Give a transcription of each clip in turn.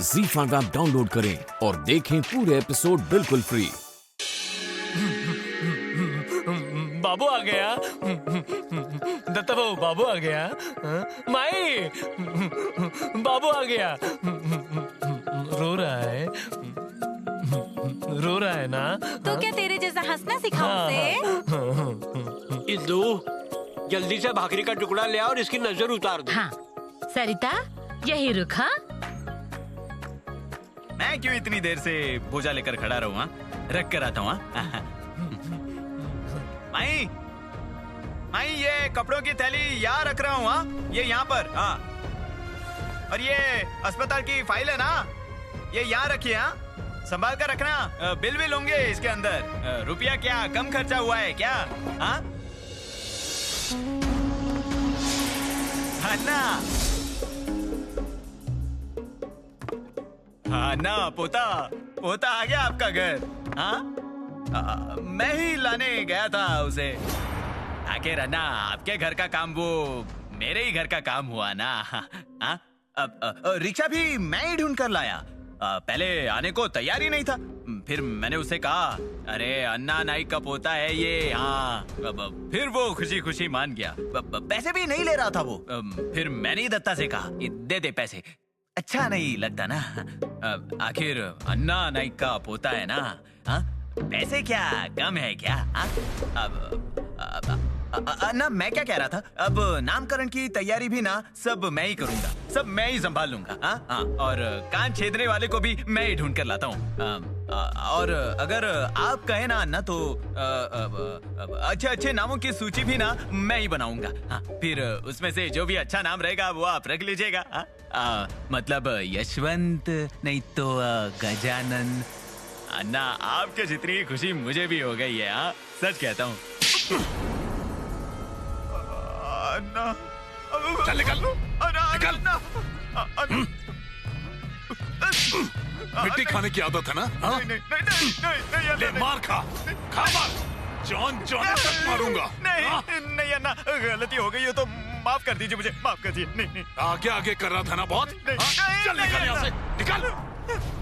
ZEE5 app download करें और देखें पूरे एपिसोड बिल्कुल फ्री। बाबू आ गया। दत्ता बाबू, बाबू आ गया। माई, बाबू आ गया। रो रहा है, रो रहा है ना? तो क्या तेरे जैसा हंसना सिखाऊं उसे? इंदु, जल्दी से भाकरी का टुकड़ा ले आओ और इसकी नजर उतार दो। हाँ, सरिता यही रुका। मैं क्यों इतनी देर से बोझा लेकर खड़ा रहूं? रख कर आता हूँ। माई, माई, ये कपड़ों की थैली यहाँ रख रहा हूँ। ये यहाँ पर। हाँ, और ये अस्पताल की फाइल है ना, ये यहाँ रखिए। हाँ, संभाल कर रखना। बिल भी होंगे इसके अंदर। रुपया क्या कम खर्चा हुआ है क्या? हाँ ना, हाँ ना, पोता पोता आ गया आपका घर। हाँ, मैं ही लाने गया था उसे। आखिर ना, आपके घर का काम वो मेरे ही घर का काम हुआ ना। हाँ, अब रिक्शा भी मैं ही ढूंढ कर लाया। पहले आने को तैयार ही नहीं था। फिर मैंने उससे कहा, अरे अन्ना नाइक का पोता है ये। हाँ, फिर वो खुशी खुशी मान गया। पैसे भी नहीं ले रहा था वो। फिर मैंने ही दत्ता से कहा, दे दे पैसे। अच्छा नहीं लगता ना, आखिर अन्ना नाइक का पोता है ना। हाँ, पैसे क्या कम है क्या? ना, मैं क्या कह रहा था, अब नामकरण की तैयारी भी ना सब मैं ही करूंगा, सब मैं ही संभाल लूंगा। हाँ, और कान छेदने वाले को भी मैं ही ढूंढ कर लाता हूँ। और अगर आप कहे ना अन्ना, तो अच्छे अच्छे नामों की सूची भी ना मैं ही बनाऊंगा। हाँ, फिर उसमें से जो भी अच्छा नाम रहेगा वो आप रख लीजिएगा। मतलब यशवंत, नहीं तो गजानन। अन्ना, आपके जितनी खुशी मुझे भी हो गई है। हाँ, सच कहता हूँ। अन्ना, चल निकल, निकल। मिट्टी खाने की आदत है ना? हाँ? ले मार, खा मार। जॉन तक मारूंगा। नहीं अन्ना, गलती हो गई हो तो माफ कर दीजिए मुझे, माफ कर दीजिए। नहीं, आगे कर रहा था ना बहुत। चल निकल यहाँ से, निकल।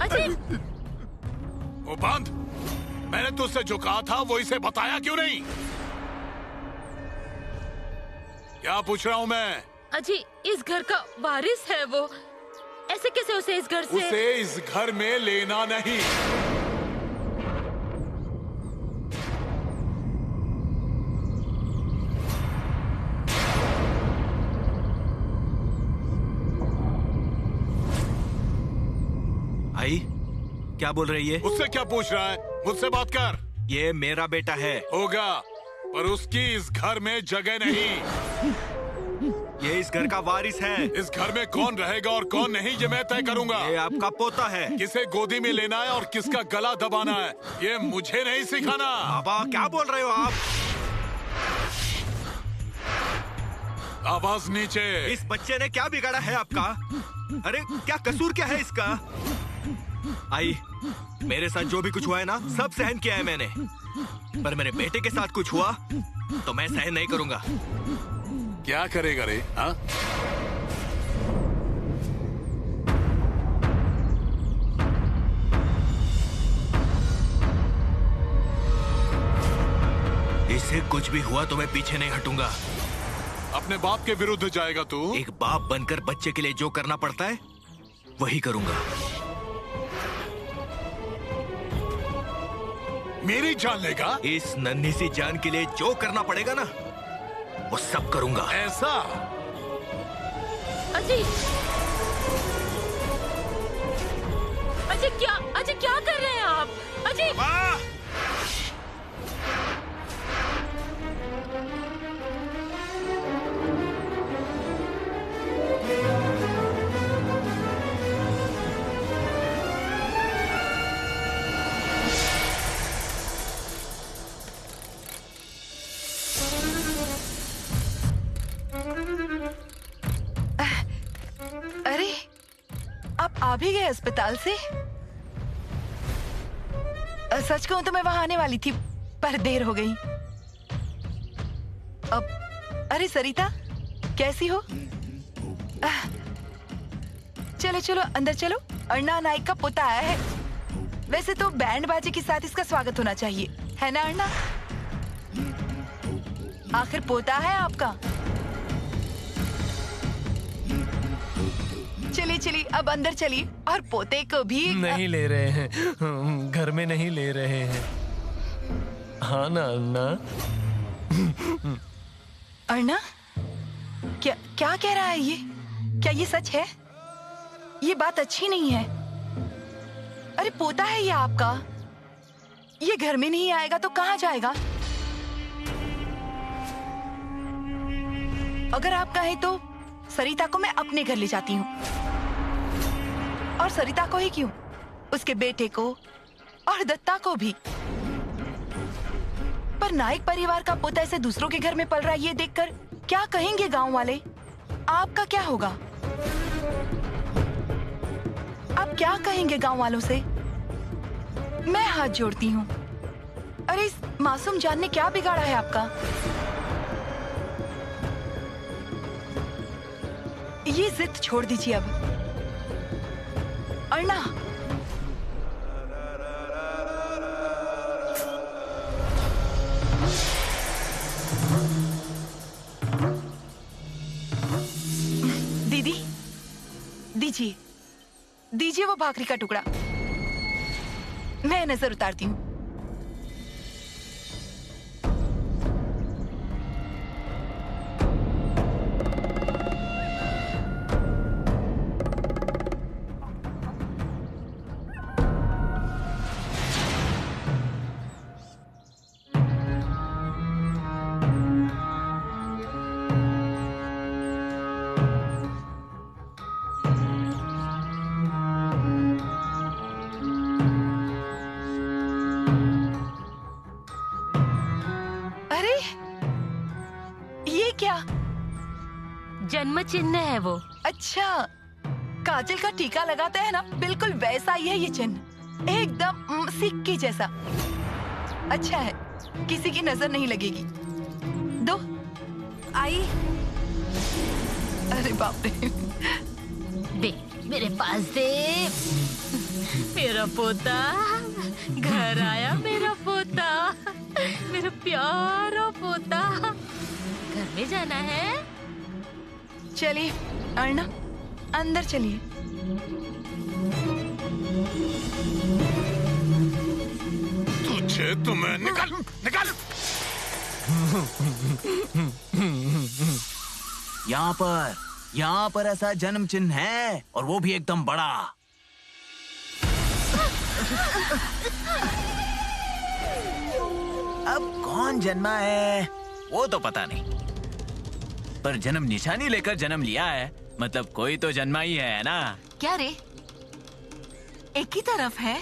अजय, वो बांध। मैंने तुझसे जो कहा था वो इसे बताया क्यों नहीं? क्या पूछ रहा हूँ मैं? अजय इस घर का वारिस है वो, ऐसे कैसे उसे इस घर से? उसे इस घर में लेना नहीं। आई, क्या बोल रही है? उससे क्या पूछ रहा है? मुझसे बात कर। ये मेरा बेटा है। होगा, पर उसकी इस घर में जगह नहीं। ये इस घर का वारिस है। इस घर में कौन रहेगा और कौन नहीं, ये मैं तय करूंगा। ये आपका पोता है। किसे गोदी में लेना है और किसका गला दबाना है, ये मुझे नहीं सिखाना। बाबा, क्या बोल रहे हो आप? आवाज नीचे। इस बच्चे ने क्या बिगाड़ा है आपका? अरे क्या कसूर क्या है इसका? आई, मेरे साथ जो भी कुछ हुआ है ना, सब सहन किया है मैंने, पर मेरे बेटे के साथ कुछ हुआ तो मैं सहन नहीं करूंगा। क्या करेगा रे? हाँ, इससे कुछ भी हुआ तो मैं पीछे नहीं हटूंगा। अपने बाप के विरुद्ध जाएगा तू? एक बाप बनकर बच्चे के लिए जो करना पड़ता है वही करूंगा। मेरी जान लेगा? इस नन्ही सी जान के लिए जो करना पड़ेगा ना, वो सब करूंगा। ऐसा? अजय, अजय क्या कर रहे हैं आप? अजय, अरे, आप आ भी गए अस्पताल से? सच कहूं तो मैं वहां आने वाली थी, पर देर हो गई। अरे सरिता, कैसी हो? चलो चलो अंदर चलो। अर्णा नाइक का पोता आया है। वैसे तो बैंड बाजे के साथ इसका स्वागत होना चाहिए, है ना अर्णा? आखिर पोता है आपका। चलिए चलिए अब अंदर चलिए और पोते को भी नहीं ले रहे हैं, घर में नहीं ले रहे हैं। हाँ ना अन्ना? अर्णा क्या क्या कह रहा है ये? क्या ये सच है? ये बात अच्छी नहीं है। अरे पोता है ये आपका, ये घर में नहीं आएगा तो कहाँ जाएगा? अगर आप कहें तो सरिता को मैं अपने घर ले जाती हूँ। और सरिता को ही क्यों, उसके बेटे को और दत्ता को भी। पर नाइक परिवार का पोता ऐसे दूसरों के घर में पल रहा है, ये देखकर क्या कहेंगे गांव वाले? आपका क्या होगा? आप क्या कहेंगे गांव वालों से? मैं हाथ जोड़ती हूँ। अरे इस मासूम जान ने क्या बिगाड़ा है आपका? ये जिद छोड़ दीजिए अब। अर्णा, दीदी दीजिए दीजिए वो भाकरी का टुकड़ा, मैं नजर उतारती हूँ। जन्म चिन्ह है वो। अच्छा, काजल का टीका लगाते हैं ना, बिल्कुल वैसा ही है ये चिन्ह, एकदम सिक्की जैसा। अच्छा है, किसी की नजर नहीं लगेगी। दो आई। अरे बाप रे, दे मेरे पास दे। मेरा पोता घर आया, मेरा पोता, मेरा प्यारा पोता। घर में जाना है। चलिए अर्णा, अंदर चलिए। तुझे तुम्हें निकाल निकाल। यहाँ पर ऐसा जन्म चिन्ह है, और वो भी एकदम बड़ा। अब कौन जन्मा है वो तो पता नहीं, पर जन्म निशानी लेकर जन्म लिया है, मतलब कोई तो जन्मा ही है ना? क्या रे, एक ही तरफ है?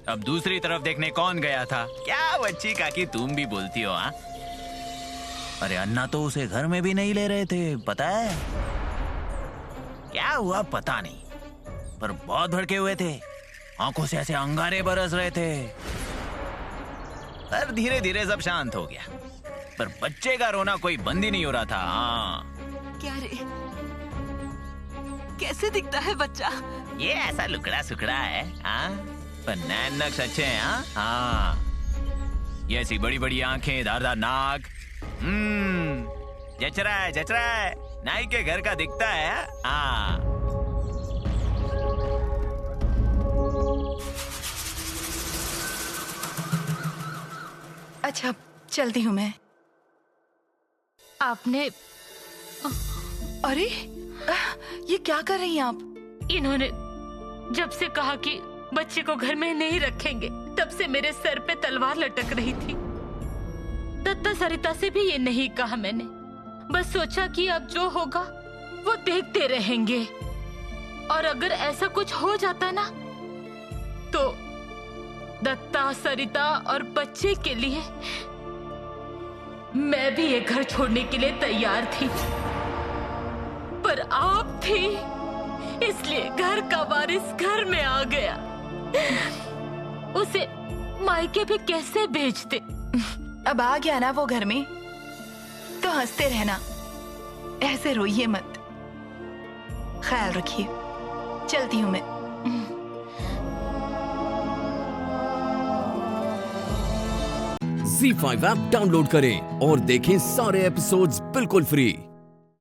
अब दूसरी तरफ देखने कौन गया था? क्या बच्ची काकी तुम भी बोलती हो? हाँ, अरे अन्ना तो उसे घर में भी नहीं ले रहे थे, पता है क्या हुआ? पता नहीं, पर बहुत भड़के हुए थे, आंखों से ऐसे अंगारे बरस रहे थे। पर धीरे धीरे सब शांत हो गया, पर बच्चे का रोना कोई बंद ही नहीं हो रहा था। हाँ, क्या रे, कैसे दिखता है बच्चा? ये ऐसा लुकड़ा सुकड़ा है, हाँ, पर नैन नक्श अच्छे हैं। हाँ हाँ, ये ऐसी बड़ी बड़ी आंखें, धारदार नाक। जच रहा है, नाई के घर का दिखता है। हाँ, अच्छा चलती हूँ मैं। आपने, अरे ये क्या कर रही हैं आप? इन्होंने जब से कहा कि बच्चे को घर में नहीं रखेंगे, तब से मेरे सर पे तलवार लटक रही थी। दत्ता सरिता से भी ये नहीं कहा मैंने, बस सोचा कि अब जो होगा वो देखते रहेंगे, और अगर ऐसा कुछ हो जाता ना तो दत्ता, सरिता और बच्चे के लिए मैं भी ये घर छोड़ने के लिए तैयार थी, पर आप थी, इसलिए घर का वारिस घर में आ गया। उसे मायके भी कैसे भेजते? अब आ गया ना वो घर में, तो हंसते रहना, ऐसे रोइए मत। ख्याल रखिए। चलती हूँ मैं। Z5 ऐप डाउनलोड करें और देखें सारे एपिसोड्स बिल्कुल फ्री।